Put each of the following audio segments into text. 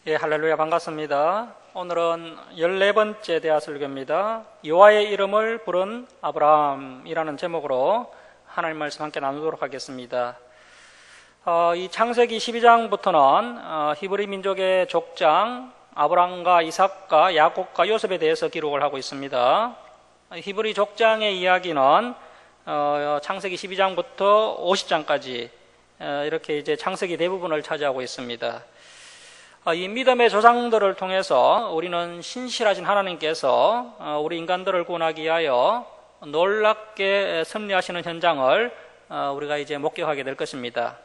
예, 할렐루야, 반갑습니다. 오늘은 14번째 대화 설교입니다. 여호와의 이름을 부른 아브라함이라는 제목으로 하나님 말씀 함께 나누도록 하겠습니다. 이 창세기 12장부터는 히브리 민족의 족장 아브라함과 이삭과 야곱과 요셉에 대해서 기록을 하고 있습니다. 히브리 족장의 이야기는 창세기 12장부터 50장까지 이렇게 이제 창세기 대부분을 차지하고 있습니다. 이 믿음의 조상들을 통해서 우리는 신실하신 하나님께서 우리 인간들을 구원하기 위하여 놀랍게 섭리하시는 현장을 우리가 이제 목격하게 될 것입니다.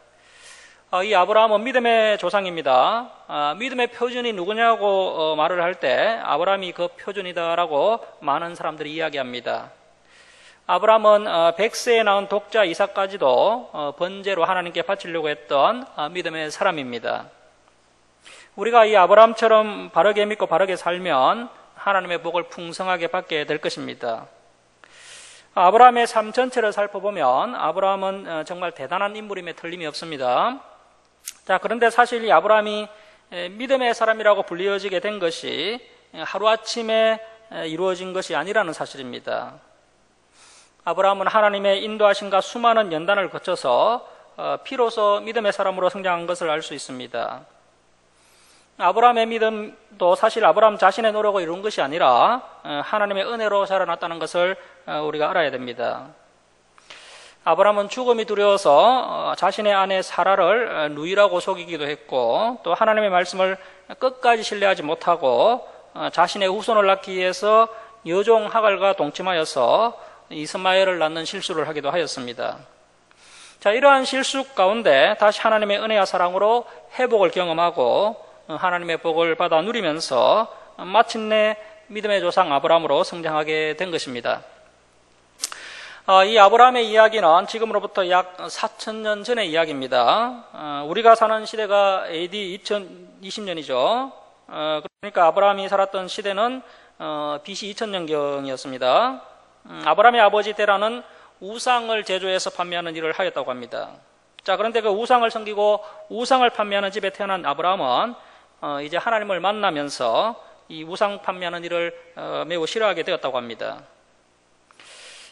이 아브라함은 믿음의 조상입니다. 믿음의 표준이 누구냐고 말을 할 때 아브라함이 그 표준이다라고 많은 사람들이 이야기합니다. 아브라함은 100세에 낳은 독자 이삭까지도 번제로 하나님께 바치려고 했던 믿음의 사람입니다. 우리가 이 아브라함처럼 바르게 믿고 바르게 살면 하나님의 복을 풍성하게 받게 될 것입니다. 아브라함의 삶 전체를 살펴보면 아브라함은 정말 대단한 인물임에 틀림이 없습니다. 자, 그런데 사실 이 아브라함이 믿음의 사람이라고 불리어지게 된 것이 하루아침에 이루어진 것이 아니라는 사실입니다. 아브라함은 하나님의 인도하심과 수많은 연단을 거쳐서 비로소 믿음의 사람으로 성장한 것을 알 수 있습니다. 아브라함의 믿음도 사실 아브라함 자신의 노력으로 이룬 것이 아니라 하나님의 은혜로 자라났다는 것을 우리가 알아야 됩니다. 아브라함은 죽음이 두려워서 자신의 아내 사라를 누이라고 속이기도 했고, 또 하나님의 말씀을 끝까지 신뢰하지 못하고 자신의 후손을 낳기 위해서 여종 하갈과 동침하여서 이스마엘을 낳는 실수를 하기도 하였습니다. 자, 이러한 실수 가운데 다시 하나님의 은혜와 사랑으로 회복을 경험하고 하나님의 복을 받아 누리면서 마침내 믿음의 조상 아브라함으로 성장하게 된 것입니다. 이 아브라함의 이야기는 지금으로부터 약 4,000년 전의 이야기입니다. 우리가 사는 시대가 AD 2020년이죠. 그러니까 아브라함이 살았던 시대는 BC 2000년경이었습니다. 아브라함의 아버지 데라는 우상을 제조해서 판매하는 일을 하였다고 합니다. 자, 그런데 그 우상을 섬기고 우상을 판매하는 집에 태어난 아브라함은 이제 하나님을 만나면서 이 우상 판매하는 일을 매우 싫어하게 되었다고 합니다.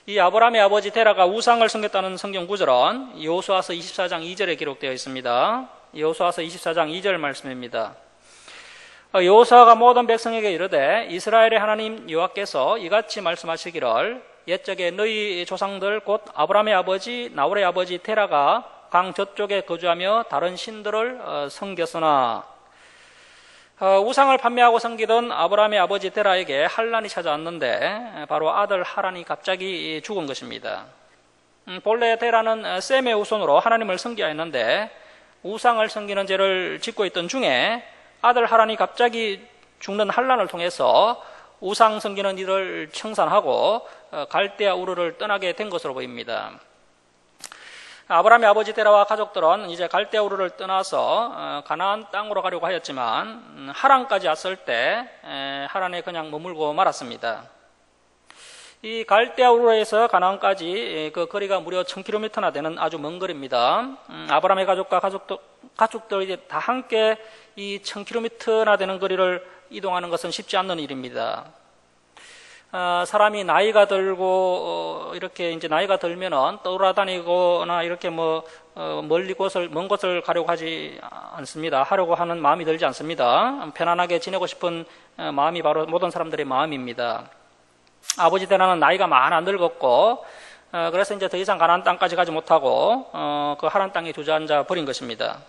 이 아브라함의 아버지 데라가 우상을 섬겼다는 성경 구절은 여호수아서 24장 2절에 기록되어 있습니다. 여호수아서 24장 2절 말씀입니다. 여호수아가 모든 백성에게 이르되 이스라엘의 하나님 여호와께서 이같이 말씀하시기를 옛적에 너희 조상들 곧 아브라함의 아버지 나홀의 아버지 데라가 강 저쪽에 거주하며 다른 신들을 섬겼으나, 우상을 판매하고 섬기던 아브라함의 아버지 데라에게 환난이 찾아왔는데 바로 아들 하란이 갑자기 죽은 것입니다. 본래 데라는 셈의 후손으로 하나님을 섬기하였는데 우상을 섬기는 죄를 짓고 있던 중에 아들 하란이 갑자기 죽는 환난을 통해서 우상 섬기는 일을 청산하고 갈대아 우르를 떠나게 된 것으로 보입니다. 아브라함의 아버지 데라와 가족들은 이제 갈대아 우르를 떠나서 가나안 땅으로 가려고 하였지만 하란까지 왔을 때 하란에 그냥 머물고 말았습니다. 이 갈대아 우르에서 가나안까지 그 거리가 무려 1000km나 되는 아주 먼 거리입니다. 아브라함의 가족과 가족들이 이제 다 함께 이 1000km나 되는 거리를 이동하는 것은 쉽지 않는 일입니다. 사람이 나이가 들고 이렇게 이제 나이가 들면은 떠돌아다니거나 이렇게 먼 곳을 가려고 하지 않습니다. 하려고 하는 마음이 들지 않습니다. 편안하게 지내고 싶은 마음이 바로 모든 사람들의 마음입니다. 아버지 때는 나이가 많이 안 늙었고, 그래서 이제 더 이상 가나안 땅까지 가지 못하고 그 하란 땅에 주저앉아 버린 것입니다.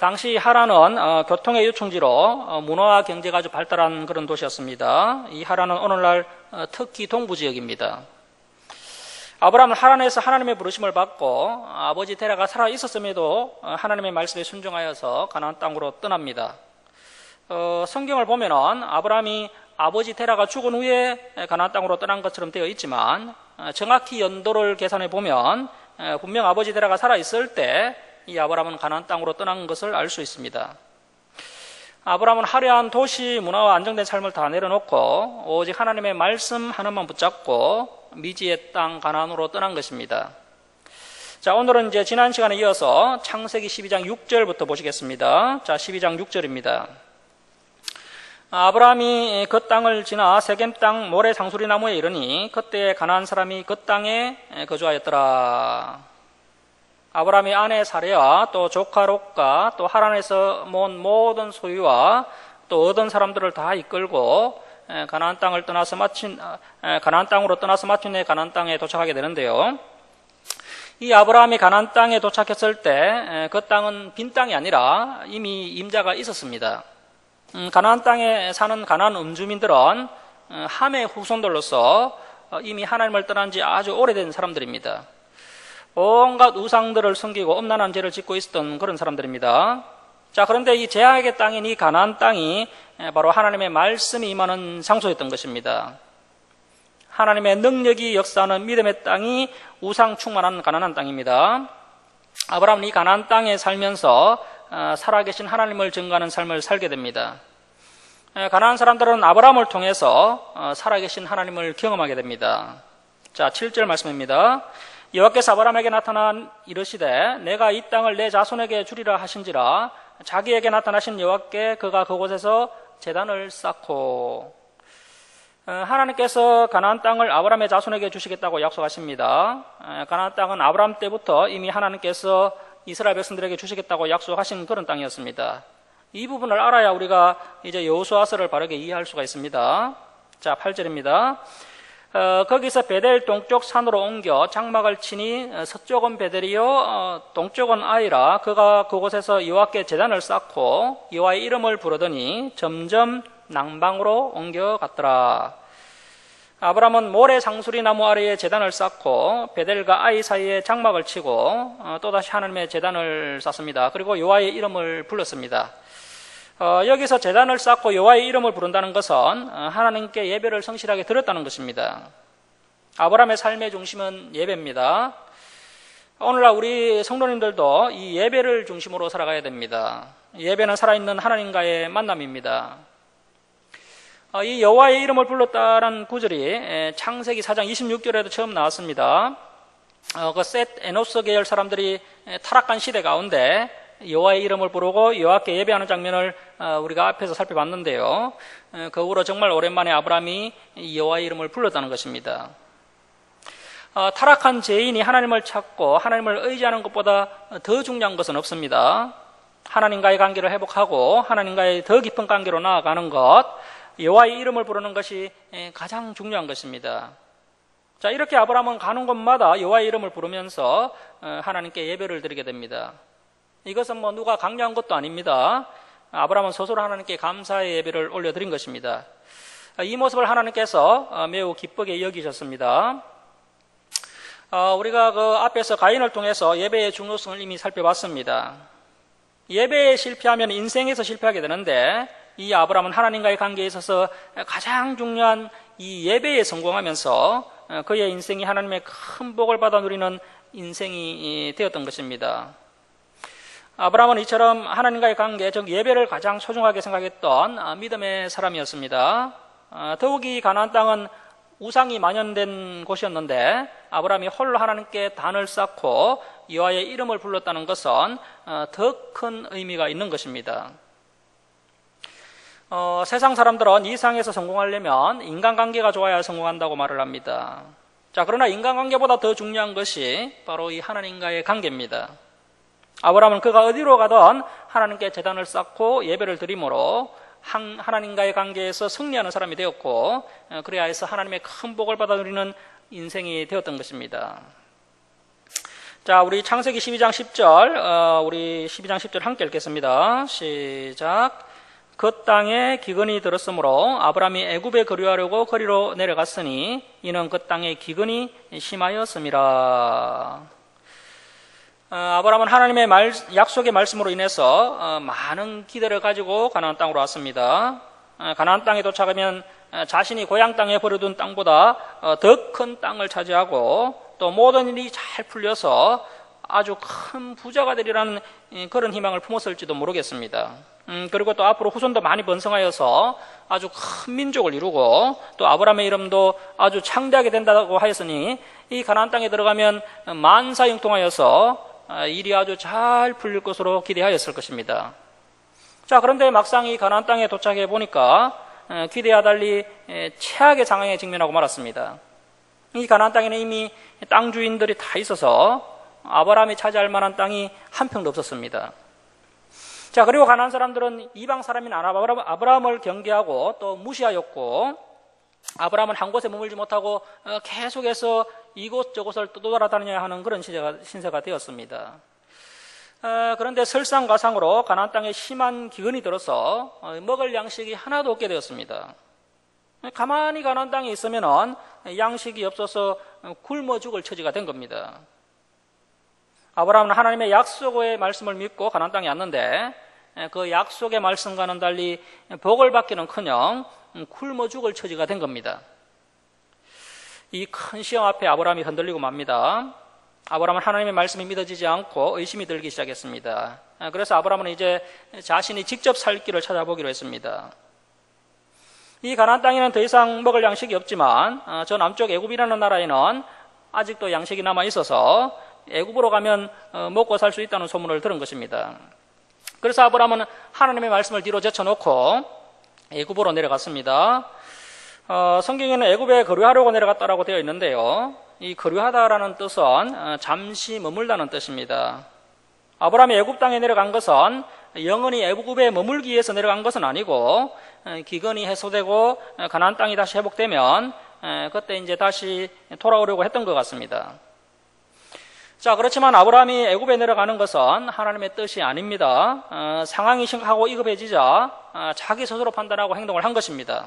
당시 하란은 교통의 요충지로 문화와 경제가 아주 발달한 그런 도시였습니다. 이 하란은 오늘날 터키 동부 지역입니다. 아브라함은 하란에서 하나님의 부르심을 받고 아버지 데라가 살아 있었음에도 하나님의 말씀에 순종하여서 가나안 땅으로 떠납니다. 성경을 보면은 아브라함이 아버지 데라가 죽은 후에 가나안 땅으로 떠난 것처럼 되어 있지만 정확히 연도를 계산해 보면 분명 아버지 데라가 살아 있을 때 이 아브라함은 가나안 땅으로 떠난 것을 알 수 있습니다. 아브라함은 화려한 도시 문화와 안정된 삶을 다 내려놓고 오직 하나님의 말씀 하나만 붙잡고 미지의 땅 가나안으로 떠난 것입니다. 자, 오늘은 이제 지난 시간에 이어서 창세기 12장 6절부터 보시겠습니다. 자, 12장 6절입니다. 아브라함이 그 땅을 지나 세겜 땅 모래 상수리 나무에 이르니 그때 가나안 사람이 그 땅에 거주하였더라. 아브라함이 아내 사레와 또 조카 롯과 또 하란에서 모은 모든 소유와 또 얻은 사람들을 다 이끌고 가나안 땅으로 떠나서 마침내 가나안 땅에 도착하게 되는데요. 이 아브라함이 가나안 땅에 도착했을 때 그 땅은 빈 땅이 아니라 이미 임자가 있었습니다. 가나안 땅에 사는 가나안 음주민들은 함의 후손들로서 이미 하나님을 떠난 지 아주 오래된 사람들입니다. 온갖 우상들을 섬기고 엄란한 죄를 짓고 있었던 그런 사람들입니다. 자, 그런데 이 제약의 땅인 이 가나안 땅이 바로 하나님의 말씀이 임하는 장소였던 것입니다. 하나님의 능력이 역사하는 믿음의 땅이 우상 충만한 가나안 땅입니다. 아브라함은 이 가나안 땅에 살면서 살아계신 하나님을 증거하는 삶을 살게 됩니다. 가나안 사람들은 아브라함을 통해서 살아계신 하나님을 경험하게 됩니다. 자, 7절 말씀입니다. 여호와께서 아브라함에게 나타나 이르시되 내가 이 땅을 내 자손에게 주리라 하신지라 자기에게 나타나신 여호와께 그가 그곳에서 제단을 쌓고. 하나님께서 가나안 땅을 아브라함의 자손에게 주시겠다고 약속하십니다. 가나안 땅은 아브라함 때부터 이미 하나님께서 이스라엘 백성들에게 주시겠다고 약속하신 그런 땅이었습니다. 이 부분을 알아야 우리가 이제 여호수아서를 바르게 이해할 수가 있습니다. 자, 8절입니다. 거기서 베델 동쪽 산으로 옮겨 장막을 치니 서쪽은 베델이요 동쪽은 아이라 그가 그곳에서 여호와께 제단을 쌓고 여호와의 이름을 부르더니 점점 남방으로 옮겨갔더라. 아브라함은 모래 상수리 나무 아래에 제단을 쌓고 베델과 아이 사이에 장막을 치고 또다시 하나님의 제단을 쌓습니다. 그리고 여호와의 이름을 불렀습니다. 여기서 제단을 쌓고 여호와의 이름을 부른다는 것은 하나님께 예배를 성실하게 드렸다는 것입니다. 아브라함의 삶의 중심은 예배입니다. 오늘날 우리 성도님들도 이 예배를 중심으로 살아가야 됩니다. 예배는 살아있는 하나님과의 만남입니다. 이 여호와의 이름을 불렀다는 구절이 창세기 4장 26절에도 처음 나왔습니다. 그 셋 에노스 계열 사람들이 타락한 시대 가운데 여호와의 이름을 부르고 여호와께 예배하는 장면을 우리가 앞에서 살펴봤는데요. 그 후로 정말 오랜만에 아브라함이 여호와의 이름을 불렀다는 것입니다. 타락한 죄인이 하나님을 찾고 하나님을 의지하는 것보다 더 중요한 것은 없습니다. 하나님과의 관계를 회복하고 하나님과의 더 깊은 관계로 나아가는 것, 여호와의 이름을 부르는 것이 가장 중요한 것입니다. 자, 이렇게 아브라함은 가는 곳마다 여호와의 이름을 부르면서 하나님께 예배를 드리게 됩니다. 이것은 누가 강요한 것도 아닙니다. 아브라함은 스스로 하나님께 감사의 예배를 올려드린 것입니다. 이 모습을 하나님께서 매우 기쁘게 여기셨습니다. 우리가 그 앞에서 가인을 통해서 예배의 중요성을 이미 살펴봤습니다. 예배에 실패하면 인생에서 실패하게 되는데 이 아브라함은 하나님과의 관계에 있어서 가장 중요한 이 예배에 성공하면서 그의 인생이 하나님의 큰 복을 받아 누리는 인생이 되었던 것입니다. 아브라함은 이처럼 하나님과의 관계, 즉 예배를 가장 소중하게 생각했던 믿음의 사람이었습니다. 더욱이 가나안 땅은 우상이 만연된 곳이었는데 아브라함이 홀로 하나님께 단을 쌓고 여호와의 이름을 불렀다는 것은 더 큰 의미가 있는 것입니다. 세상 사람들은 이 세상에서 성공하려면 인간관계가 좋아야 성공한다고 말을 합니다. 자, 그러나 인간관계보다 더 중요한 것이 바로 이 하나님과의 관계입니다. 아브라함은 그가 어디로 가든 하나님께 제단을 쌓고 예배를 드림으로 하나님과의 관계에서 승리하는 사람이 되었고 그래야 해서 하나님의 큰 복을 받아 누리는 인생이 되었던 것입니다. 자, 우리 창세기 12장 10절 우리 12장 10절 함께 읽겠습니다. 시작. 그 땅에 기근이 들었으므로 아브라함이 애굽에 거류하려고 거리로 내려갔으니 이는 그 땅에 기근이 심하였음이라. 아브라함은 하나님의 약속의 말씀으로 인해서 많은 기대를 가지고 가나안 땅으로 왔습니다. 가나안 땅에 도착하면 자신이 고향 땅에 버려둔 땅보다 더 큰 땅을 차지하고 또 모든 일이 잘 풀려서 아주 큰 부자가 되리라는 그런 희망을 품었을지도 모르겠습니다. 그리고 또 앞으로 후손도 많이 번성하여서 아주 큰 민족을 이루고 또 아브라함의 이름도 아주 창대하게 된다고 하였으니 이 가나안 땅에 들어가면 만사형통하여서 일이 아주 잘 풀릴 것으로 기대하였을 것입니다. 자, 그런데 막상 이 가나안 땅에 도착해 보니까 기대와 달리 최악의 상황에 직면하고 말았습니다. 이 가나안 땅에는 이미 땅 주인들이 다 있어서 아브라함이 차지할 만한 땅이 한 평도 없었습니다. 자, 그리고 가나안 사람들은 이방 사람인 아브라함을 경계하고 또 무시하였고, 아브라함은 한 곳에 머물지 못하고 계속해서 이곳저곳을 떠돌아다녀야 하는 그런 신세가 되었습니다. 그런데 설상가상으로 가나안 땅에 심한 기근이 들어서 먹을 양식이 하나도 없게 되었습니다. 가만히 가나안 땅에 있으면은 양식이 없어서 굶어 죽을 처지가 된 겁니다. 아브라함은 하나님의 약속의 말씀을 믿고 가나안 땅에 왔는데 그 약속의 말씀과는 달리 복을 받기는커녕 굶어 죽을 처지가 된 겁니다. 이 큰 시험 앞에 아브라함이 흔들리고 맙니다. 아브라함은 하나님의 말씀이 믿어지지 않고 의심이 들기 시작했습니다. 그래서 아브라함은 이제 자신이 직접 살 길을 찾아보기로 했습니다. 이 가나안 땅에는 더 이상 먹을 양식이 없지만 저 남쪽 애굽이라는 나라에는 아직도 양식이 남아 있어서 애굽으로 가면 먹고 살 수 있다는 소문을 들은 것입니다. 그래서 아브라함은 하나님의 말씀을 뒤로 제쳐놓고 애굽으로 내려갔습니다. 성경에는 애굽에 거류하려고 내려갔다라고 되어 있는데요. 이 거류하다라는 뜻은 잠시 머물다는 뜻입니다. 아브라함이 애굽 땅에 내려간 것은 영원히 애굽에 머물기 위해서 내려간 것은 아니고 기근이 해소되고 가나안 땅이 다시 회복되면 그때 이제 다시 돌아오려고 했던 것 같습니다. 자, 그렇지만 아브라함이 애굽에 내려가는 것은 하나님의 뜻이 아닙니다. 상황이 심각하고 이급해지자 자기 스스로 판단하고 행동을 한 것입니다.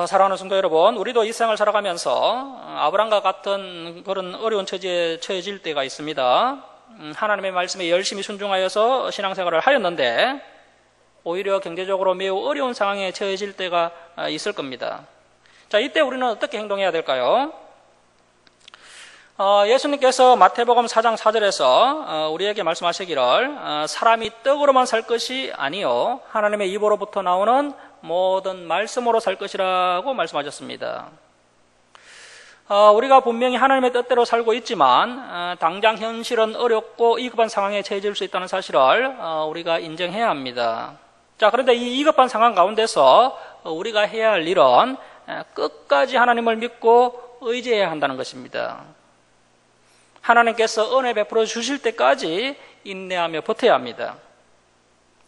사랑하는 성도 여러분, 우리도 이 생을 살아가면서 아브라함과 같은 그런 어려운 처지에 처해질 때가 있습니다. 하나님의 말씀에 열심히 순종하여서 신앙생활을 하였는데 오히려 경제적으로 매우 어려운 상황에 처해질 때가 있을 겁니다. 자, 이때 우리는 어떻게 행동해야 될까요? 예수님께서 마태복음 4장 4절에서 우리에게 말씀하시기를 사람이 떡으로만 살 것이 아니요 하나님의 입으로부터 나오는 모든 말씀으로 살 것이라고 말씀하셨습니다. 우리가 분명히 하나님의 뜻대로 살고 있지만 당장 현실은 어렵고 위급한 상황에 처해질 수 있다는 사실을 우리가 인정해야 합니다. 자, 그런데 이 위급한 상황 가운데서 우리가 해야 할 일은 끝까지 하나님을 믿고 의지해야 한다는 것입니다. 하나님께서 은혜 베풀어 주실 때까지 인내하며 버텨야 합니다.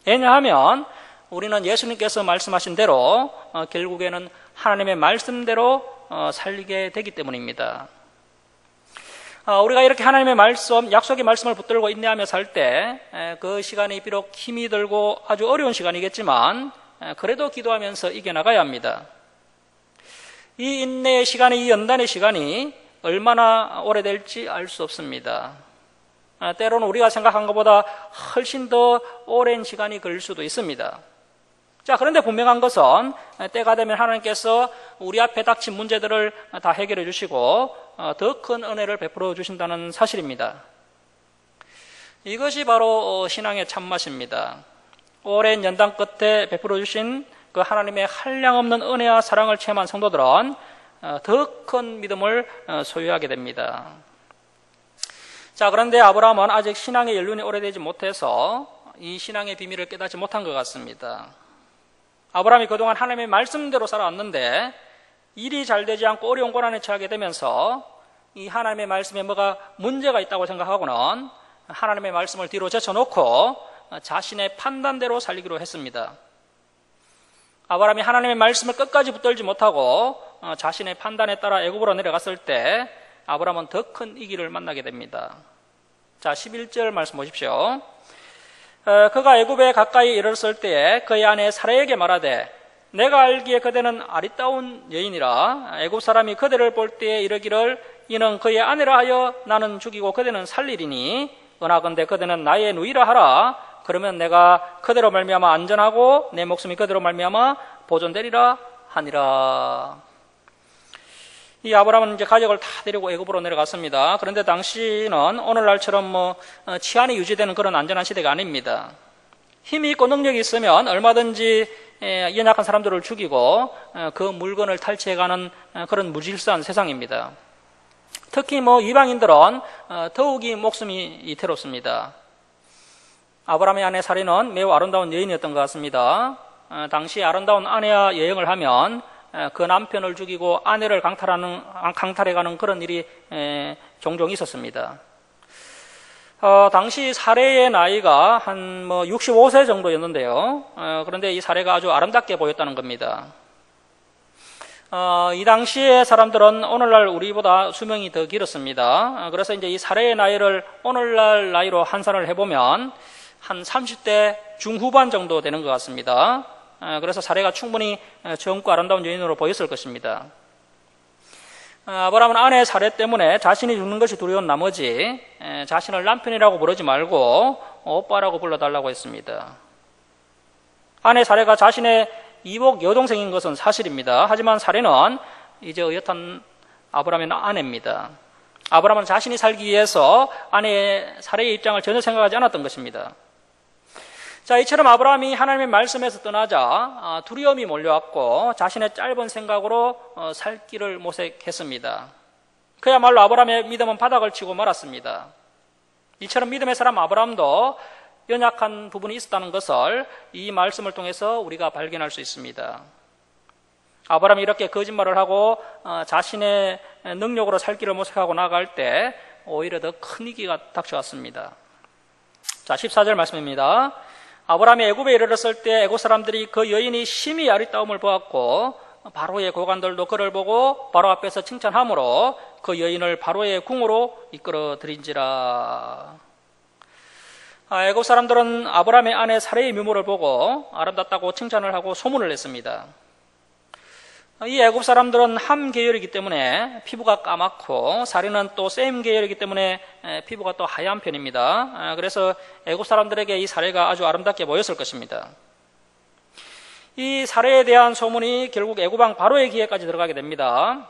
왜냐하면 우리는 예수님께서 말씀하신 대로 결국에는 하나님의 말씀대로 살게 되기 때문입니다. 우리가 이렇게 하나님의 말씀, 약속의 말씀을 붙들고 인내하며 살 때 그 시간이 비록 힘이 들고 아주 어려운 시간이겠지만 그래도 기도하면서 이겨나가야 합니다. 이 인내의 시간이, 이 연단의 시간이 얼마나 오래될지 알 수 없습니다. 때로는 우리가 생각한 것보다 훨씬 더 오랜 시간이 걸릴 수도 있습니다. 자, 그런데 분명한 것은 때가 되면 하나님께서 우리 앞에 닥친 문제들을 다 해결해 주시고 더 큰 은혜를 베풀어 주신다는 사실입니다. 이것이 바로 신앙의 참맛입니다. 오랜 연단 끝에 베풀어 주신 그 하나님의 한량없는 은혜와 사랑을 체험한 성도들은 더 큰 믿음을 소유하게 됩니다. 자, 그런데 아브라함은 아직 신앙의 연륜이 오래되지 못해서 이 신앙의 비밀을 깨닫지 못한 것 같습니다. 아브라함이 그동안 하나님의 말씀대로 살아왔는데 일이 잘 되지 않고 어려운 고난에 처하게 되면서 이 하나님의 말씀에 뭐가 문제가 있다고 생각하고는 하나님의 말씀을 뒤로 제쳐놓고 자신의 판단대로 살기로 했습니다. 아브라함이 하나님의 말씀을 끝까지 붙들지 못하고 자신의 판단에 따라 애굽으로 내려갔을 때 아브라함은 더 큰 위기를 만나게 됩니다. 자, 11절 말씀 보십시오. 그가 애굽에 가까이 이르렀을 때에 그의 아내 사라에게 말하되 내가 알기에 그대는 아리따운 여인이라 애굽 사람이 그대를 볼 때에 이르기를 이는 그의 아내라 하여 나는 죽이고 그대는 살리리니 은하건대 그대는 나의 누이라 하라. 그러면 내가 그대로 말미암아 안전하고 내 목숨이 그대로 말미암아 보존되리라 하니라. 이 아브라함은 이제 가족을 다 데리고 애굽으로 내려갔습니다. 그런데 당시는 오늘날처럼 치안이 유지되는 그런 안전한 시대가 아닙니다. 힘이 있고 능력이 있으면 얼마든지 연약한 사람들을 죽이고 그 물건을 탈취해가는 그런 무질서한 세상입니다. 특히 이방인들은 더욱이 목숨이 이태롭습니다. 아브라함의 아내 사례는 매우 아름다운 여인이었던 것 같습니다. 당시 아름다운 아내와 여행을 하면 그 남편을 죽이고 아내를 강탈해가는 그런 일이 종종 있었습니다. 당시 사례의 나이가 한 65세 정도였는데요. 그런데 이 사례가 아주 아름답게 보였다는 겁니다. 이 당시의 사람들은 오늘날 우리보다 수명이 더 길었습니다. 그래서 이제 이 사례의 나이를 오늘날 나이로 환산을 해보면 한 30대 중후반 정도 되는 것 같습니다. 그래서 사례가 충분히 젊고 아름다운 여인으로 보였을 것입니다. 아브라함은 아내의 사례 때문에 자신이 죽는 것이 두려운 나머지 자신을 남편이라고 부르지 말고 오빠라고 불러달라고 했습니다. 아내 사례가 자신의 이복 여동생인 것은 사실입니다. 하지만 사례는 이제 의젓한 아브라함의 아내입니다. 아브라함은 자신이 살기 위해서 아내의 사례의 입장을 전혀 생각하지 않았던 것입니다. 자, 이처럼 아브라함이 하나님의 말씀에서 떠나자 두려움이 몰려왔고 자신의 짧은 생각으로 살 길을 모색했습니다. 그야말로 아브라함의 믿음은 바닥을 치고 말았습니다. 이처럼 믿음의 사람 아브라함도 연약한 부분이 있었다는 것을 이 말씀을 통해서 우리가 발견할 수 있습니다. 아브라함이 이렇게 거짓말을 하고 자신의 능력으로 살 길을 모색하고 나갈 때 오히려 더 큰 위기가 닥쳐왔습니다. 자, 14절 말씀입니다. 아브라함이 애굽에 이르렀을 때 애굽 사람들이 그 여인이 심히 아리따움을 보았고 바로의 고관들도 그를 보고 바로 앞에서 칭찬함으로 그 여인을 바로의 궁으로 이끌어 들인지라. 애굽 사람들은 아브라함의 아내 사레의 미모를 보고 아름답다고 칭찬을 하고 소문을 냈습니다. 이 애굽 사람들은 함 계열이기 때문에 피부가 까맣고 사례는 또 셈 계열이기 때문에 피부가 또 하얀 편입니다. 그래서 애굽 사람들에게 이 사례가 아주 아름답게 보였을 것입니다. 이 사례에 대한 소문이 결국 애굽 왕 바로의 귀에까지 들어가게 됩니다.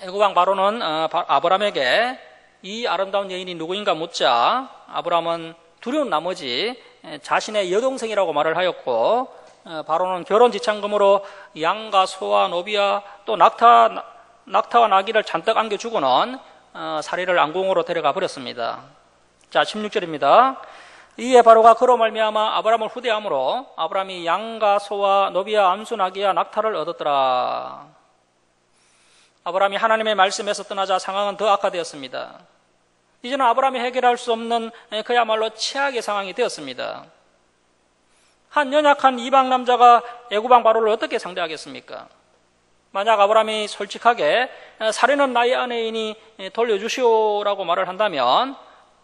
애굽 왕 바로는 아브라함에게 이 아름다운 여인이 누구인가 묻자 아브라함은 두려운 나머지 자신의 여동생이라고 말을 하였고 바로는 결혼지참금으로 양과 소와 노비와 또 낙타와 나귀를 잔뜩 안겨주고는 사례를 왕궁으로 데려가 버렸습니다. 자, 16절입니다. 이에 바로가 그로 말미암아 아브라함을 후대함으로 아브라함이 양과 소와 노비와 암수 나귀와 낙타를 얻었더라. 아브라함이 하나님의 말씀에서 떠나자 상황은 더 악화되었습니다. 이제는 아브라함이 해결할 수 없는 그야말로 최악의 상황이 되었습니다. 한 연약한 이방 남자가 애굽 왕 바로를 어떻게 상대하겠습니까? 만약 아브라함이 솔직하게 사례는 나의 아내이니 돌려주시오라고 말을 한다면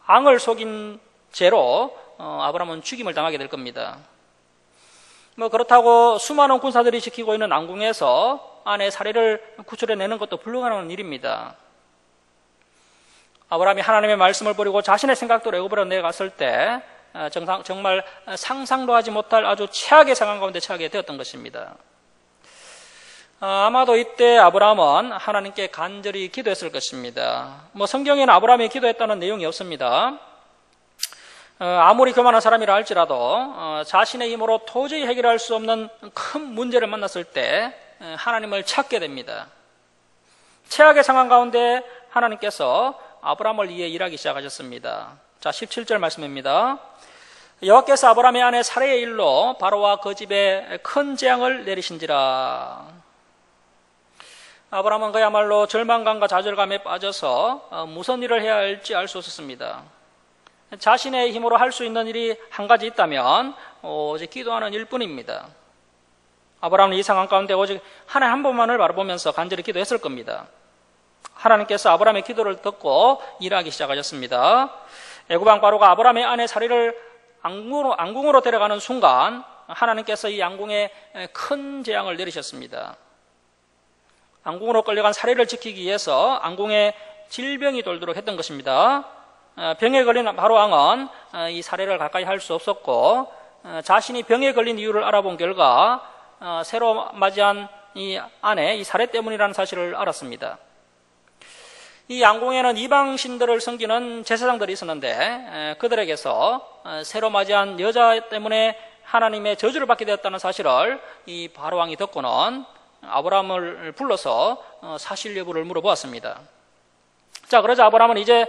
앙을 속인 죄로 아브라함은 죽임을 당하게 될 겁니다. 그렇다고 수많은 군사들이 지키고 있는 왕궁에서 아내 사례를 구출해내는 것도 불가능한 일입니다. 아브라함이 하나님의 말씀을 버리고 자신의 생각대로 애굽으로 내갔을 때 정말 상상도 하지 못할 아주 최악의 상황 가운데 처하게 되었던 것입니다. 아마도 이때 아브라함은 하나님께 간절히 기도했을 것입니다. 성경에는 아브라함이 기도했다는 내용이 없습니다. 아무리 교만한 사람이라 할지라도 자신의 힘으로 도저히 해결할 수 없는 큰 문제를 만났을 때 하나님을 찾게 됩니다. 최악의 상황 가운데 하나님께서 아브라함을 위해 일하기 시작하셨습니다. 자, 17절 말씀입니다. 여호와께서 아브라함의 아내 사레의 일로 바로와 그 집에 큰 재앙을 내리신지라. 아브라함은 그야말로 절망감과 좌절감에 빠져서 무슨 일을 해야 할지 알 수 없었습니다. 자신의 힘으로 할 수 있는 일이 한 가지 있다면 오직 기도하는 일뿐입니다. 아브라함은 이 상황 가운데 오직 하나님 한 분만을 바라보면서 간절히 기도했을 겁니다. 하나님께서 아브라함의 기도를 듣고 일하기 시작하셨습니다. 애굽 왕 바로가 아브라함의 아내 사례를 왕궁으로 데려가는 순간 하나님께서 이 왕궁에 큰 재앙을 내리셨습니다. 왕궁으로 끌려간 사례를 지키기 위해서 왕궁에 질병이 돌도록 했던 것입니다. 병에 걸린 바로 왕은 이 사례를 가까이 할 수 없었고 자신이 병에 걸린 이유를 알아본 결과 새로 맞이한 이 아내 이 사례 때문이라는 사실을 알았습니다. 이 왕궁에는 이방신들을 섬기는 제사장들이 있었는데 그들에게서 새로 맞이한 여자 때문에 하나님의 저주를 받게 되었다는 사실을 이 바로왕이 듣고는 아브라함을 불러서 사실 여부를 물어보았습니다. 자, 그러자 아브라함은 이제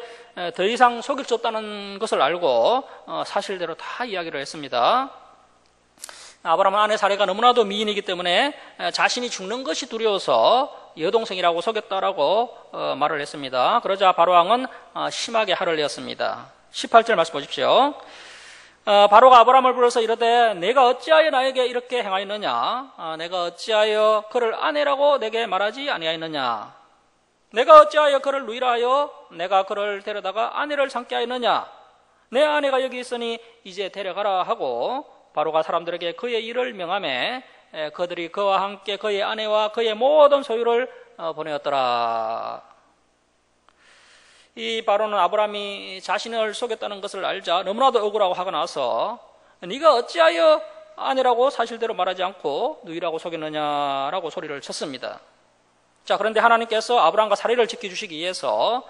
더 이상 속일 수 없다는 것을 알고 사실대로 다 이야기를 했습니다. 아브라함은 아내 사례가 너무나도 미인이기 때문에 자신이 죽는 것이 두려워서 여동생이라고 속였다라고 말을 했습니다. 그러자 바로왕은 심하게 화를 내었습니다. 18절 말씀 보십시오. 바로가 아브라함을 불러서 이르되 내가 어찌하여 나에게 이렇게 행하였느냐? 내가 어찌하여 그를 아내라고 내게 말하지 아니하였느냐? 내가 어찌하여 그를 누이라 하여 내가 그를 데려다가 아내를 삼게 하였느냐? 내 아내가 여기 있으니 이제 데려가라 하고 바로가 사람들에게 그의 일을 명하매 그들이 그와 함께 그의 아내와 그의 모든 소유를 보내었더라. 이 바로는 아브라함이 자신을 속였다는 것을 알자 너무나도 억울하고 화가 나서 네가 어찌하여 아내라고 사실대로 말하지 않고 누이라고 속였느냐라고 소리를 쳤습니다. 자, 그런데 하나님께서 아브라함과 사례를 지켜주시기 위해서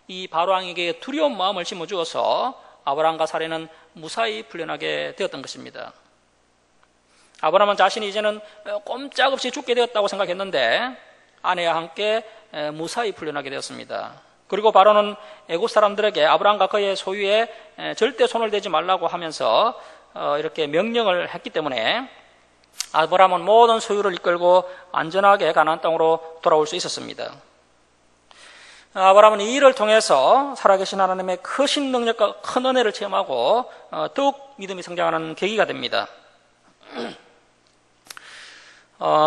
이 바로왕에게 두려운 마음을 심어주어서 아브라함과 사례는 무사히 풀려나게 되었던 것입니다. 아브라함은 자신이 이제는 꼼짝없이 죽게 되었다고 생각했는데 아내와 함께 무사히 풀려나게 되었습니다. 그리고 바로는 애굽 사람들에게 아브라함과 그의 소유에 절대 손을 대지 말라고 하면서 이렇게 명령을 했기 때문에 아브라함은 모든 소유를 이끌고 안전하게 가나안 땅으로 돌아올 수 있었습니다. 아브라함은 이 일을 통해서 살아계신 하나님의 크신 능력과 큰 은혜를 체험하고 더욱 믿음이 성장하는 계기가 됩니다.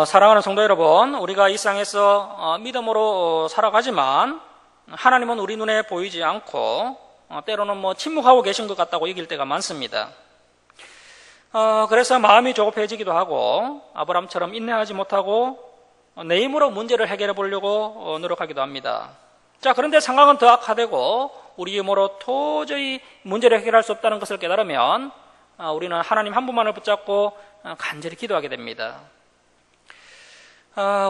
사랑하는 성도 여러분, 우리가 이 세상에서 믿음으로 살아가지만 하나님은 우리 눈에 보이지 않고 때로는 침묵하고 계신 것 같다고 여길 때가 많습니다. 그래서 마음이 조급해지기도 하고 아브라함처럼 인내하지 못하고 내 힘으로 문제를 해결해 보려고 노력하기도 합니다. 자, 그런데 상황은 더 악화되고 우리 힘으로 도저히 문제를 해결할 수 없다는 것을 깨달으면 우리는 하나님 한 분만을 붙잡고 간절히 기도하게 됩니다.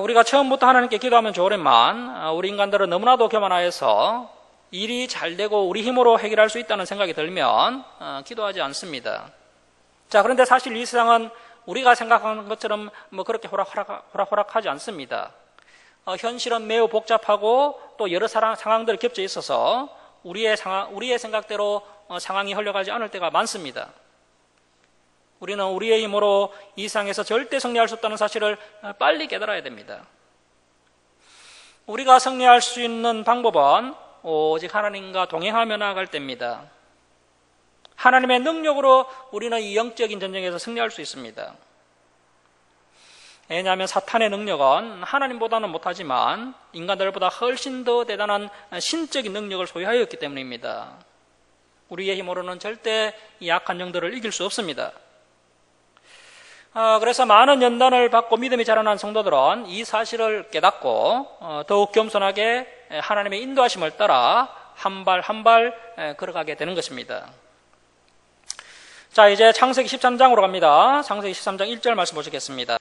우리가 처음부터 하나님께 기도하면 좋으련만 우리 인간들은 너무나도 교만하여서 일이 잘 되고 우리 힘으로 해결할 수 있다는 생각이 들면 기도하지 않습니다. 자, 그런데 사실 이 세상은 우리가 생각하는 것처럼 그렇게 호락호락하지 않습니다. 현실은 매우 복잡하고 또 여러 상황들이 겹쳐 있어서 우리의 생각대로 상황이 흘러가지 않을 때가 많습니다. 우리는 우리의 힘으로 이 세상에서 절대 승리할 수 없다는 사실을 빨리 깨달아야 됩니다. 우리가 승리할 수 있는 방법은 오직 하나님과 동행하며 나아갈 때입니다. 하나님의 능력으로 우리는 이 영적인 전쟁에서 승리할 수 있습니다. 왜냐하면 사탄의 능력은 하나님보다는 못하지만 인간들보다 훨씬 더 대단한 신적인 능력을 소유하였기 때문입니다. 우리의 힘으로는 절대 이 약한 영들을 이길 수 없습니다. 그래서 많은 연단을 받고 믿음이 자라난 성도들은 이 사실을 깨닫고 더욱 겸손하게 하나님의 인도하심을 따라 한 발 한 발 걸어가게 되는 것입니다. 자, 이제 창세기 13장으로 갑니다. 창세기 13장 1절 말씀 보시겠습니다.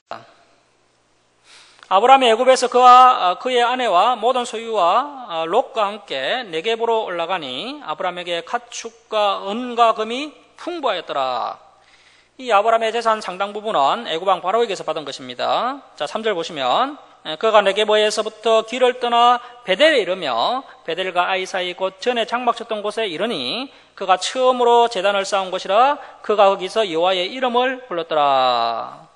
아브라함이 애굽에서 그와 그의 아내와 모든 소유와 롯과 함께 네겝으로 올라가니 아브라함에게 가축과 은과 금이 풍부하였더라. 이 아브라함의 재산 상당 부분은 애굽 왕 바로에게서 받은 것입니다. 자, 3절 보시면 그가 네겝에서부터 길을 떠나 베델에 이르며 베델과 아이 사이 곧 전에 장막 쳤던 곳에 이르니 그가 처음으로 제단을 쌓은 곳이라 그가 거기서 여호와의 이름을 불렀더라.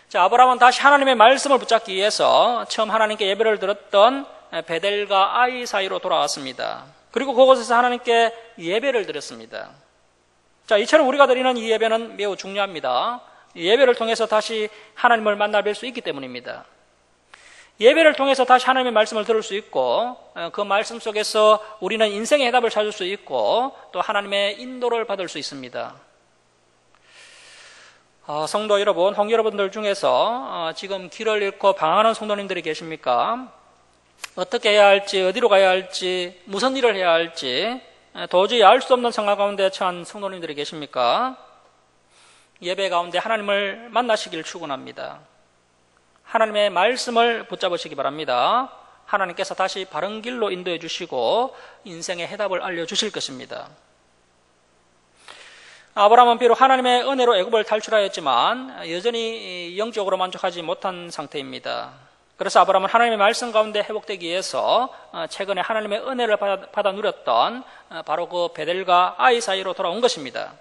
자, 아브라함은 다시 하나님의 말씀을 붙잡기 위해서 처음 하나님께 예배를 드렸던 베델과 아이 사이로 돌아왔습니다. 그리고 그곳에서 하나님께 예배를 드렸습니다. 자, 이처럼 우리가 드리는 이 예배는 매우 중요합니다. 이 예배를 통해서 다시 하나님을 만나 뵐 수 있기 때문입니다. 예배를 통해서 다시 하나님의 말씀을 들을 수 있고 그 말씀 속에서 우리는 인생의 해답을 찾을 수 있고 또 하나님의 인도를 받을 수 있습니다. 성도 여러분, 홍 여러분들 중에서 지금 길을 잃고 방황하는 성도님들이 계십니까? 어떻게 해야 할지, 어디로 가야 할지, 무슨 일을 해야 할지 도저히 알 수 없는 상황 가운데 처한 성도님들이 계십니까? 예배 가운데 하나님을 만나시길 축원합니다. 하나님의 말씀을 붙잡으시기 바랍니다. 하나님께서 다시 바른 길로 인도해 주시고 인생의 해답을 알려주실 것입니다. 아브라함은 비록 하나님의 은혜로 애굽을 탈출하였지만 여전히 영적으로 만족하지 못한 상태입니다. 그래서 아브라함은 하나님의 말씀 가운데 회복되기 위해서 최근에 하나님의 은혜를 받아 누렸던 바로 그 베델과 아이 사이로 돌아온 것입니다.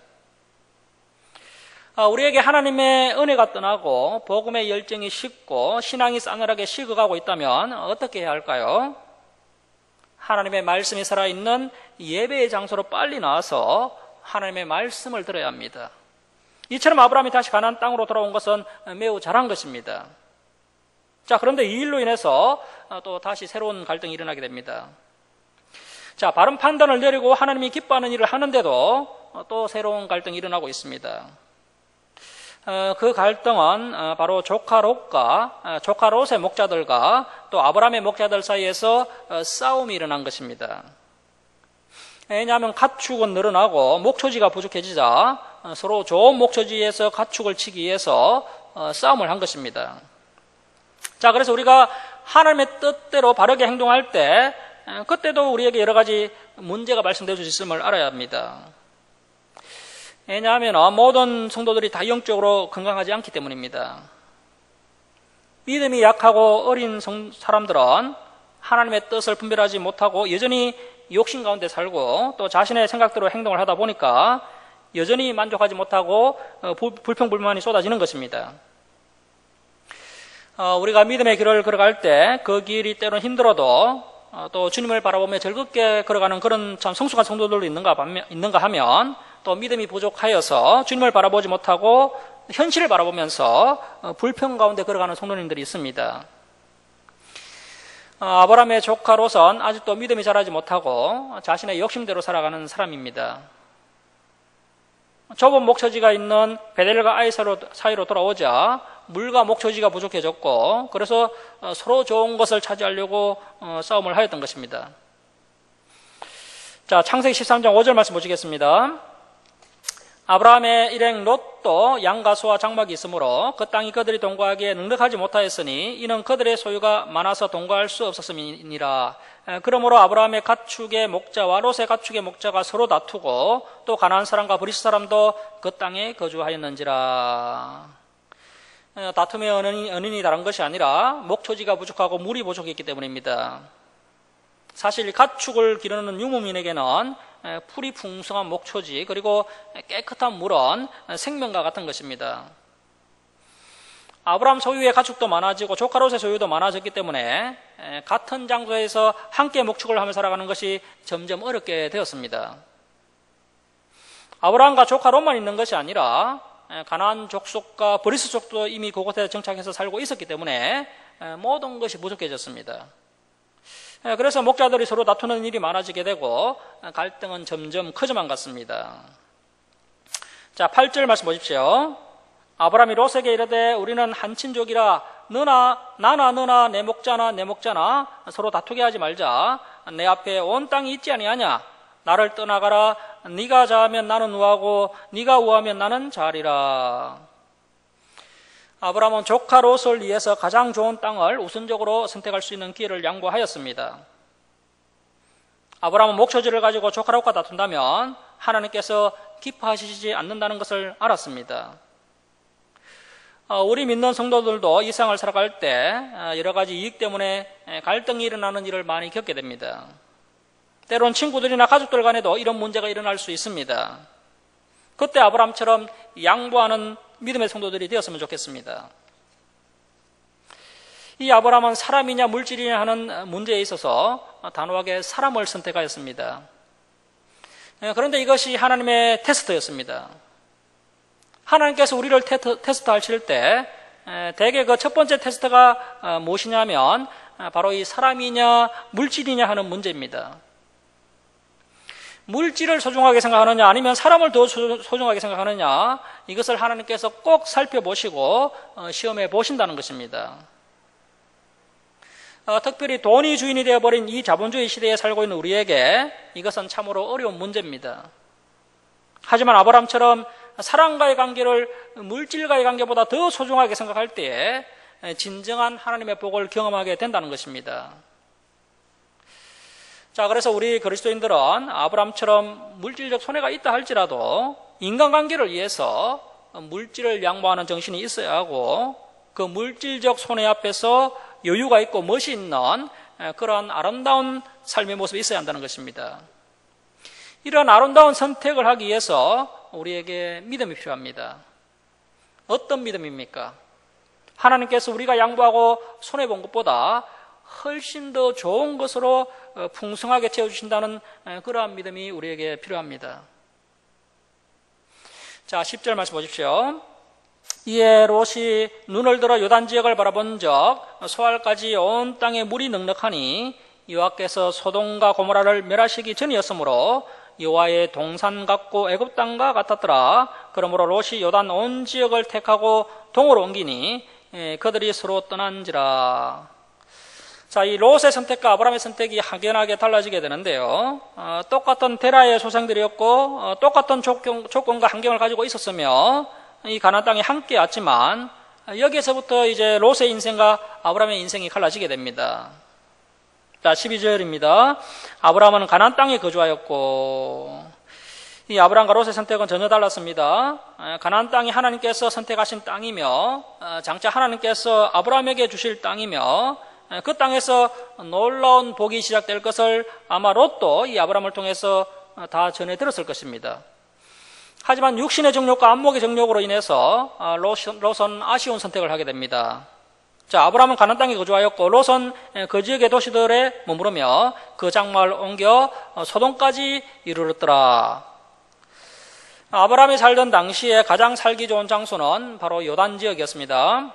우리에게 하나님의 은혜가 떠나고 복음의 열정이 식고 신앙이 싸늘하게 식어가고 있다면 어떻게 해야 할까요? 하나님의 말씀이 살아있는 예배의 장소로 빨리 나와서 하나님의 말씀을 들어야 합니다. 이처럼 아브라함이 다시 가나안 땅으로 돌아온 것은 매우 잘한 것입니다. 자, 그런데 이 일로 인해서 또 다시 새로운 갈등이 일어나게 됩니다. 자, 바른 판단을 내리고 하나님이 기뻐하는 일을 하는데도 또 새로운 갈등이 일어나고 있습니다. 그 갈등은 바로 조카 롯의 목자들과 또 아브라함의 목자들 사이에서 싸움이 일어난 것입니다. 왜냐하면 가축은 늘어나고 목초지가 부족해지자 서로 좋은 목초지에서 가축을 치기 위해서 싸움을 한 것입니다. 자, 그래서 우리가 하나님의 뜻대로 바르게 행동할 때 그때도 우리에게 여러 가지 문제가 발생될 수 있음을 알아야 합니다. 왜냐하면 모든 성도들이 다 영적으로 건강하지 않기 때문입니다. 믿음이 약하고 어린 사람들은 하나님의 뜻을 분별하지 못하고 여전히 욕심 가운데 살고 또 자신의 생각대로 행동을 하다 보니까 여전히 만족하지 못하고 불평불만이 쏟아지는 것입니다. 우리가 믿음의 길을 걸어갈 때 그 길이 때로는 힘들어도 또 주님을 바라보며 즐겁게 걸어가는 그런 참 성숙한 성도들도 있는가 하면 또 믿음이 부족하여서 주님을 바라보지 못하고 현실을 바라보면서 불평 가운데 걸어가는 성도님들이 있습니다. 아브라함의 조카 롯은 아직도 믿음이 자라지 못하고 자신의 욕심대로 살아가는 사람입니다. 좁은 목초지가 있는 베델과 아이 사이로 돌아오자 물과 목초지가 부족해졌고 그래서 서로 좋은 것을 차지하려고 싸움을 하였던 것입니다. 자, 창세기 13장 5절 말씀 보시겠습니다. 아브라함의 일행 롯도 양과 소와 장막이 있으므로 그 땅이 그들이 동거하기에 넉넉하지 못하였으니 이는 그들의 소유가 많아서 동거할 수 없었음이니라. 그러므로 아브라함의 가축의 목자와 롯의 가축의 목자가 서로 다투고 또 가나안 사람과 브리스 사람도 그 땅에 거주하였는지라. 다툼의 원인이 다른 것이 아니라 목초지가 부족하고 물이 부족했기 때문입니다. 사실 가축을 기르는 유목민에게는 풀이 풍성한 목초지 그리고 깨끗한 물은 생명과 같은 것입니다. 아브라함 소유의 가축도 많아지고 조카 롯의 소유도 많아졌기 때문에 같은 장소에서 함께 목축을 하며 살아가는 것이 점점 어렵게 되었습니다. 아브라함과 조카 롯만 있는 것이 아니라 가나안 족속과 브리스 족도 이미 그곳에 정착해서 살고 있었기 때문에 모든 것이 부족해졌습니다. 그래서 목자들이 서로 다투는 일이 많아지게 되고 갈등은 점점 커져만 갔습니다. 자, 8절 말씀 보십시오. 아브라함이 롯에게 이르되 우리는 한 친족이라 너나 내 목자나 서로 다투게 하지 말자. 내 앞에 온 땅이 있지 아니하냐. 나를 떠나가라. 네가 자하면 나는 우하고 네가 우하면 나는 자하리라. 아브라함은 조카 롯을 위해서 가장 좋은 땅을 우선적으로 선택할 수 있는 기회를 양보하였습니다. 아브라함은 목초지를 가지고 조카 롯과 다툰다면 하나님께서 기뻐하시지 않는다는 것을 알았습니다. 우리 믿는 성도들도 이 세상을 살아갈 때 여러 가지 이익 때문에 갈등이 일어나는 일을 많이 겪게 됩니다. 때론 친구들이나 가족들 간에도 이런 문제가 일어날 수 있습니다. 그때 아브라함처럼 양보하는 믿음의 성도들이 되었으면 좋겠습니다. 이 아브라함은 사람이냐 물질이냐 하는 문제에 있어서 단호하게 사람을 선택하였습니다. 그런데 이것이 하나님의 테스트였습니다. 하나님께서 우리를 테스트하실 때 대개 그 첫 번째 테스트가 무엇이냐면 바로 이 사람이냐 물질이냐 하는 문제입니다. 물질을 소중하게 생각하느냐 아니면 사람을 더 소중하게 생각하느냐 이것을 하나님께서 꼭 살펴보시고 시험해 보신다는 것입니다. 특별히 돈이 주인이 되어버린 이 자본주의 시대에 살고 있는 우리에게 이것은 참으로 어려운 문제입니다. 하지만 아브라함처럼 사람과의 관계를 물질과의 관계보다 더 소중하게 생각할 때에 진정한 하나님의 복을 경험하게 된다는 것입니다. 자, 그래서 우리 그리스도인들은 아브라함처럼 물질적 손해가 있다 할지라도 인간관계를 위해서 물질을 양보하는 정신이 있어야 하고 그 물질적 손해 앞에서 여유가 있고 멋이 있는 그러한 아름다운 삶의 모습이 있어야 한다는 것입니다. 이런 아름다운 선택을 하기 위해서 우리에게 믿음이 필요합니다. 어떤 믿음입니까? 하나님께서 우리가 양보하고 손해본 것보다 훨씬 더 좋은 것으로 풍성하게 채워주신다는 그러한 믿음이 우리에게 필요합니다. 자, 10절 말씀 보십시오. 이에 롯이 눈을 들어 요단 지역을 바라본 적 소알까지 온 땅에 물이 넉넉하니 여호와께서 소돔과 고모라를 멸하시기 전이었으므로 여호와의 동산 같고 애굽 땅과 같았더라. 그러므로 롯이 요단 온 지역을 택하고 동으로 옮기니 그들이 서로 떠난지라. 자, 이 롯의 선택과 아브라함의 선택이 확연하게 달라지게 되는데요. 똑같은 테라의 소생들이었고 똑같은 조건과 환경을 가지고 있었으며 이 가나안 땅에 함께 왔지만 여기에서부터 이제 롯의 인생과 아브라함의 인생이 갈라지게 됩니다. 자, 12절입니다. 아브라함은 가나안 땅에 거주하였고 이 아브라함과 롯의 선택은 전혀 달랐습니다. 가나안 땅이 하나님께서 선택하신 땅이며 장차 하나님께서 아브라함에게 주실 땅이며 그 땅에서 놀라운 복이 시작될 것을 아마 롯도 이 아브라함을 통해서 다 전해 들었을 것입니다. 하지만 육신의 정욕과 안목의 정욕으로 인해서 롯은 아쉬운 선택을 하게 됩니다. 자, 아브라함은 가나안 땅에 거주하였고 롯은 그 지역의 도시들에 머무르며 그 장막을 옮겨 소돔까지 이르렀더라. 아브라함이 살던 당시에 가장 살기 좋은 장소는 바로 요단 지역이었습니다.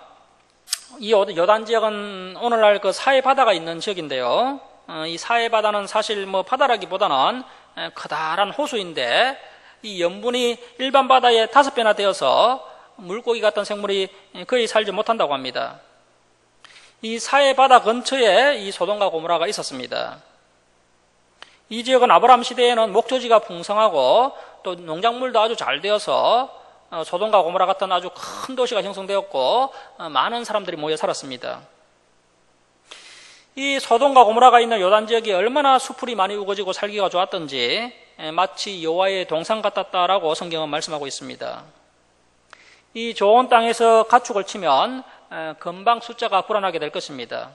이 요단 지역은 오늘날 그 사해 바다가 있는 지역인데요. 이 사해 바다는 사실 바다라기보다는 커다란 호수인데 이 염분이 일반 바다의 5배나 되어서 물고기 같은 생물이 거의 살지 못한다고 합니다. 이 사해 바다 근처에 이 소돔과 고모라가 있었습니다. 이 지역은 아브라함 시대에는 목조지가 풍성하고 또 농작물도 아주 잘 되어서 소돔과 고모라 같은 아주 큰 도시가 형성되었고 많은 사람들이 모여 살았습니다. 이 소돔과 고모라가 있는 요단 지역이 얼마나 수풀이 많이 우거지고 살기가 좋았던지 마치 여호와의 동산 같았다라고 성경은 말씀하고 있습니다. 이 좋은 땅에서 가축을 치면 금방 숫자가 불어나게 될 것입니다.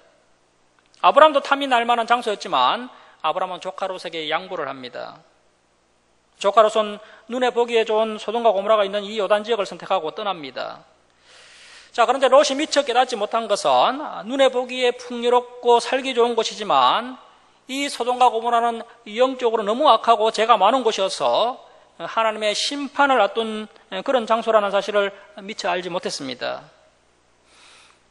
아브라함도 탐이 날 만한 장소였지만 아브라함은 조카 롯에게 양보를 합니다. 조카 롯은 눈에 보기에 좋은 소돔과 고모라가 있는 이 요단 지역을 선택하고 떠납니다. 자, 그런데 롯이 미처 깨닫지 못한 것은 눈에 보기에 풍요롭고 살기 좋은 곳이지만 이 소돔과 고모라는 영적으로 너무 악하고 죄가 많은 곳이어서 하나님의 심판을 앞둔 그런 장소라는 사실을 미처 알지 못했습니다.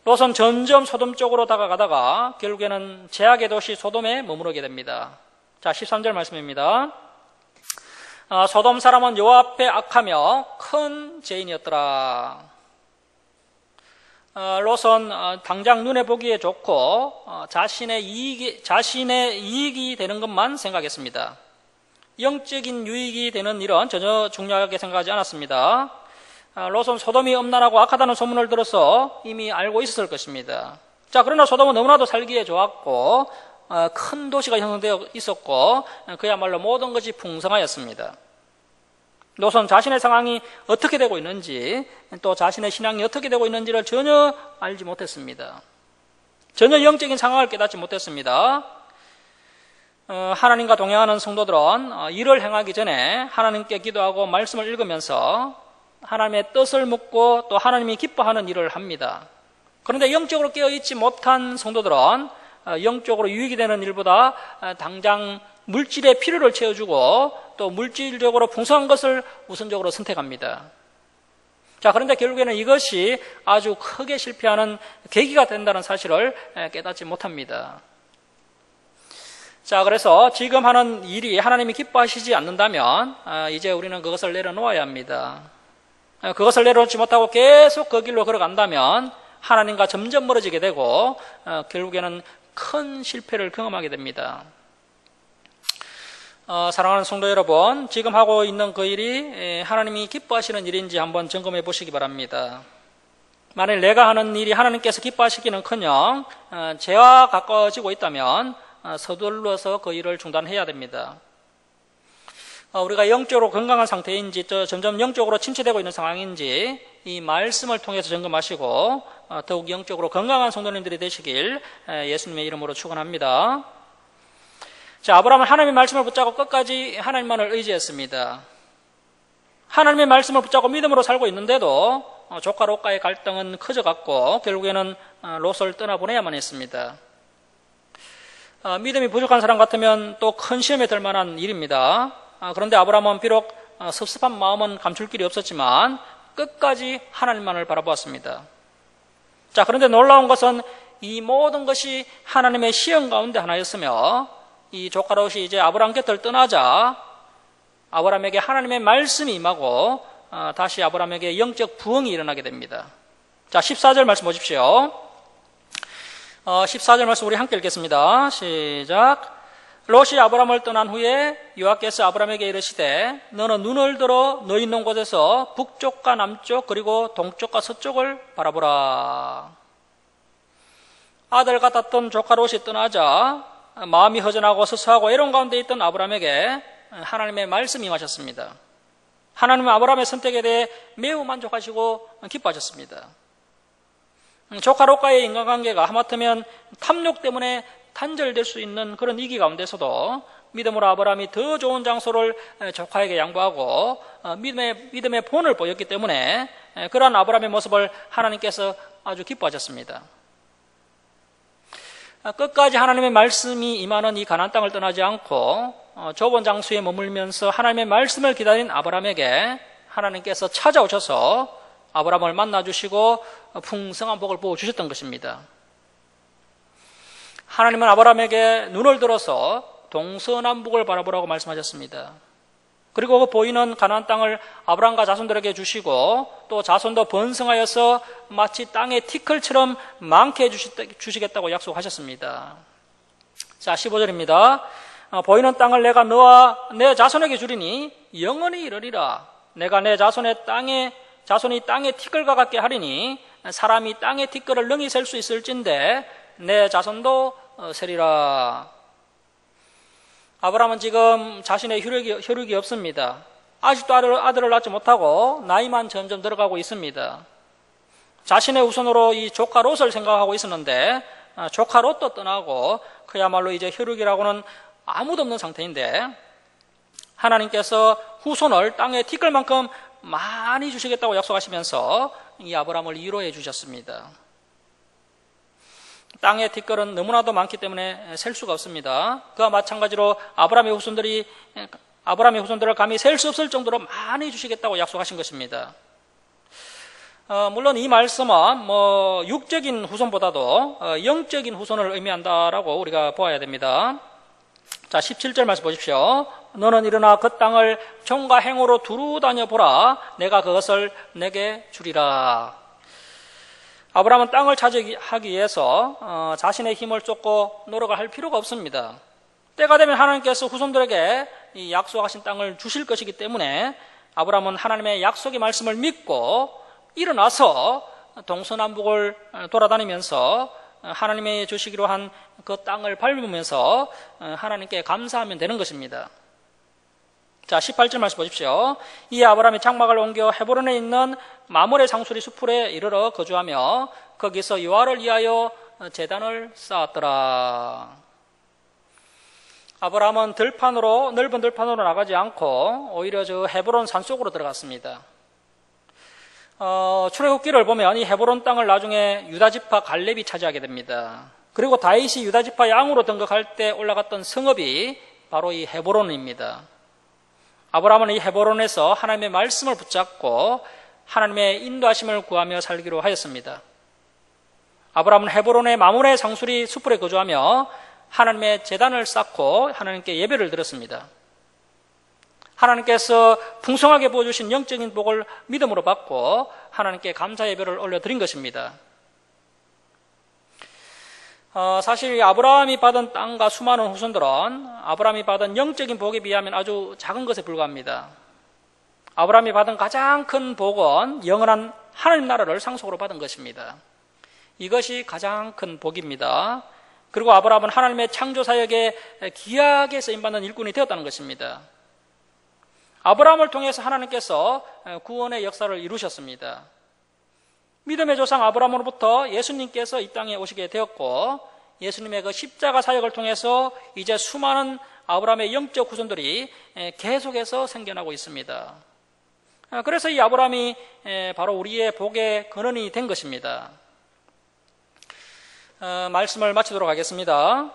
롯은 점점 소돔 쪽으로 다가가다가 결국에는 죄악의 도시 소돔에 머무르게 됩니다. 자, 13절 말씀입니다. 소돔 사람은 여호와 앞에 악하며 큰 죄인이었더라. 롯은 당장 눈에 보기에 좋고 자신의 이익이 되는 것만 생각했습니다. 영적인 유익이 되는 일은 전혀 중요하게 생각하지 않았습니다. 롯은 소돔이 음란하고 악하다는 소문을 들어서 이미 알고 있었을 것입니다. 자, 그러나 소돔은 너무나도 살기에 좋았고 큰 도시가 형성되어 있었고 그야말로 모든 것이 풍성하였습니다. 롯은 자신의 상황이 어떻게 되고 있는지 또 자신의 신앙이 어떻게 되고 있는지를 전혀 알지 못했습니다. 전혀 영적인 상황을 깨닫지 못했습니다. 하나님과 동행하는 성도들은 일을 행하기 전에 하나님께 기도하고 말씀을 읽으면서 하나님의 뜻을 묻고 또 하나님이 기뻐하는 일을 합니다. 그런데 영적으로 깨어있지 못한 성도들은 영적으로 유익이 되는 일보다 당장 물질의 필요를 채워주고 또 물질적으로 풍성한 것을 우선적으로 선택합니다. 자, 그런데 결국에는 이것이 아주 크게 실패하는 계기가 된다는 사실을 깨닫지 못합니다. 자, 그래서 지금 하는 일이 하나님이 기뻐하시지 않는다면 이제 우리는 그것을 내려놓아야 합니다. 그것을 내려놓지 못하고 계속 그 길로 걸어간다면 하나님과 점점 멀어지게 되고 결국에는 큰 실패를 경험하게 됩니다. 사랑하는 성도 여러분, 지금 하고 있는 그 일이 하나님이 기뻐하시는 일인지 한번 점검해 보시기 바랍니다. 만일 내가 하는 일이 하나님께서 기뻐하시기는커녕 죄와 가까워지고 있다면 서둘러서 그 일을 중단해야 됩니다. 우리가 영적으로 건강한 상태인지 또 점점 영적으로 침체되고 있는 상황인지 이 말씀을 통해서 점검하시고 더욱 영적으로 건강한 성도님들이 되시길 예수님의 이름으로 축원합니다. 자, 아브라함은 하나님의 말씀을 붙잡고 끝까지 하나님만을 의지했습니다. 하나님의 말씀을 붙잡고 믿음으로 살고 있는데도 조카 롯과의 갈등은 커져갔고 결국에는 롯을 떠나보내야만 했습니다. 믿음이 부족한 사람 같으면 또 큰 시험에 들 만한 일입니다. 그런데 아브라함은 비록 섭섭한 마음은 감출 길이 없었지만 끝까지 하나님만을 바라보았습니다. 자, 그런데 놀라운 것은 이 모든 것이 하나님의 시험 가운데 하나였으며 이 조카 롯이 이제 아브라함 곁을 떠나자 아브라함에게 하나님의 말씀이 임하고 다시 아브라함에게 영적 부흥이 일어나게 됩니다. 자, 14절 말씀 보십시오. 14절 말씀 우리 함께 읽겠습니다. 시작. 롯이 아브라함을 떠난 후에 여호와께서 아브라함에게 이르시되 너는 눈을 들어 너 있는 곳에서 북쪽과 남쪽 그리고 동쪽과 서쪽을 바라보라. 아들 같았던 조카 롯이 떠나자 마음이 허전하고 서서하고 애로운 가운데 있던 아브라함에게 하나님의 말씀이 임하셨습니다. 하나님은 아브라함의 선택에 대해 매우 만족하시고 기뻐하셨습니다. 조카 롯과의 인간관계가 하마터면 탐욕 때문에 단절될 수 있는 그런 위기 가운데서도 믿음으로 아브라함이 더 좋은 장소를 조카에게 양보하고 믿음의 본을 보였기 때문에 그러한 아브라함의 모습을 하나님께서 아주 기뻐하셨습니다. 끝까지 하나님의 말씀이 임하는 이 가나안 땅을 떠나지 않고 좁은 장소에 머물면서 하나님의 말씀을 기다린 아브라함에게 하나님께서 찾아오셔서 아브라함을 만나주시고 풍성한 복을 부어주셨던 것입니다. 하나님은 아브라함에게 눈을 들어서 동서남북을 바라보라고 말씀하셨습니다. 그리고 그 보이는 가나안 땅을 아브라함과 자손들에게 주시고 또 자손도 번성하여서 마치 땅의 티끌처럼 많게 해주시겠다고 약속하셨습니다. 자, 15절입니다. 보이는 땅을 내가 너와 내 자손에게 주리니 영원히 이르리라. 내가 내 자손이 땅의 티끌과 같게 하리니 사람이 땅의 티끌을 능히 셀 수 있을진데 내 자손도 세리라. 아브라함은 지금 자신의 혈육이 없습니다. 아직도 아들을 낳지 못하고 나이만 점점 들어가고 있습니다. 자신의 후손으로 이 조카 롯을 생각하고 있었는데 조카 롯도 떠나고 그야말로 이제 혈육이라고는 아무도 없는 상태인데 하나님께서 후손을 땅의 티끌만큼 많이 주시겠다고 약속하시면서 이 아브라함을 위로해 주셨습니다. 땅의 티끌은 너무나도 많기 때문에 셀 수가 없습니다. 그와 마찬가지로 아브라함의 후손들을 감히 셀 수 없을 정도로 많이 주시겠다고 약속하신 것입니다. 물론 이 말씀은 육적인 후손보다도 영적인 후손을 의미한다라고 우리가 보아야 됩니다. 자, 17절 말씀 보십시오. 너는 일어나 그 땅을 종과 행으로 두루 다녀보라. 내가 그것을 내게 주리라. 아브라함은 땅을 차지하기 위해서 자신의 힘을 쏟고 노력을 할 필요가 없습니다. 때가 되면 하나님께서 후손들에게 이 약속하신 땅을 주실 것이기 때문에 아브라함은 하나님의 약속의 말씀을 믿고 일어나서 동서남북을 돌아다니면서 하나님의 주시기로 한 그 땅을 밟으면서 하나님께 감사하면 되는 것입니다. 자, 18절 말씀 보십시오. 이에 아브라함이 장막을 옮겨 헤브론에 있는 마므레 상수리 수풀에 이르러 거주하며 거기서 여호와를 위하여 제단을 쌓았더라. 아브라함은 넓은 들판으로 나가지 않고 오히려 저 헤브론 산속으로 들어갔습니다. 출애굽기를 보면 이 헤브론 땅을 나중에 유다지파 갈렙이 차지하게 됩니다. 그리고 다윗이 유다지파 양으로 등극할 때 올라갔던 성읍이 바로 이 헤브론입니다. 아브라함은 이 헤브론에서 하나님의 말씀을 붙잡고 하나님의 인도하심을 구하며 살기로 하였습니다. 아브라함은 헤브론의 마므레 상수리 수풀에 거주하며 하나님의 제단을 쌓고 하나님께 예배를 드렸습니다. 하나님께서 풍성하게 부어주신 영적인 복을 믿음으로 받고 하나님께 감사 예배를 올려드린 것입니다. 사실 아브라함이 받은 땅과 수많은 후손들은 아브라함이 받은 영적인 복에 비하면 아주 작은 것에 불과합니다. 아브라함이 받은 가장 큰 복은 영원한 하나님 나라를 상속으로 받은 것입니다. 이것이 가장 큰 복입니다. 그리고 아브라함은 하나님의 창조 사역에 귀하게 쓰임받는 일꾼이 되었다는 것입니다. 아브라함을 통해서 하나님께서 구원의 역사를 이루셨습니다. 믿음의 조상 아브라함으로부터 예수님께서 이 땅에 오시게 되었고 예수님의 그 십자가 사역을 통해서 이제 수많은 아브라함의 영적 후손들이 계속해서 생겨나고 있습니다. 그래서 이 아브라함이 바로 우리의 복의 근원이 된 것입니다. 말씀을 마치도록 하겠습니다.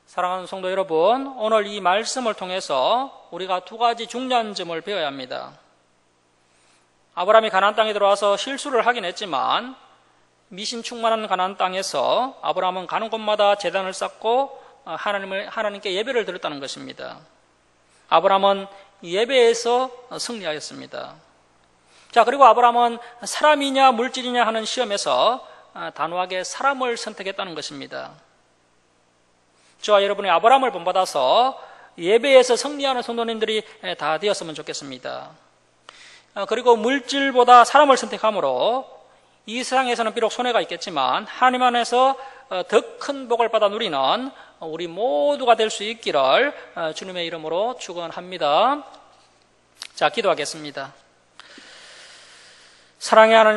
사랑하는 성도 여러분, 오늘 이 말씀을 통해서 우리가 두 가지 중요한 점을 배워야 합니다. 아브라함이 가나안 땅에 들어와서 실수를 하긴 했지만 미신 충만한 가나안 땅에서 아브라함은 가는 곳마다 제단을 쌓고 하나님께 예배를 드렸다는 것입니다. 아브라함은 예배에서 승리하였습니다. 자, 그리고 아브라함은 사람이냐 물질이냐 하는 시험에서 단호하게 사람을 선택했다는 것입니다. 저와 여러분이 아브라함을 본받아서 예배에서 승리하는 성도님들이 다 되었으면 좋겠습니다. 그리고 물질보다 사람을 선택함으로 이 세상에서는 비록 손해가 있겠지만 하나님 안에서 더 큰 복을 받아 누리는 우리 모두가 될 수 있기를 주님의 이름으로 축원합니다. 자, 기도하겠습니다. 사랑의 하나님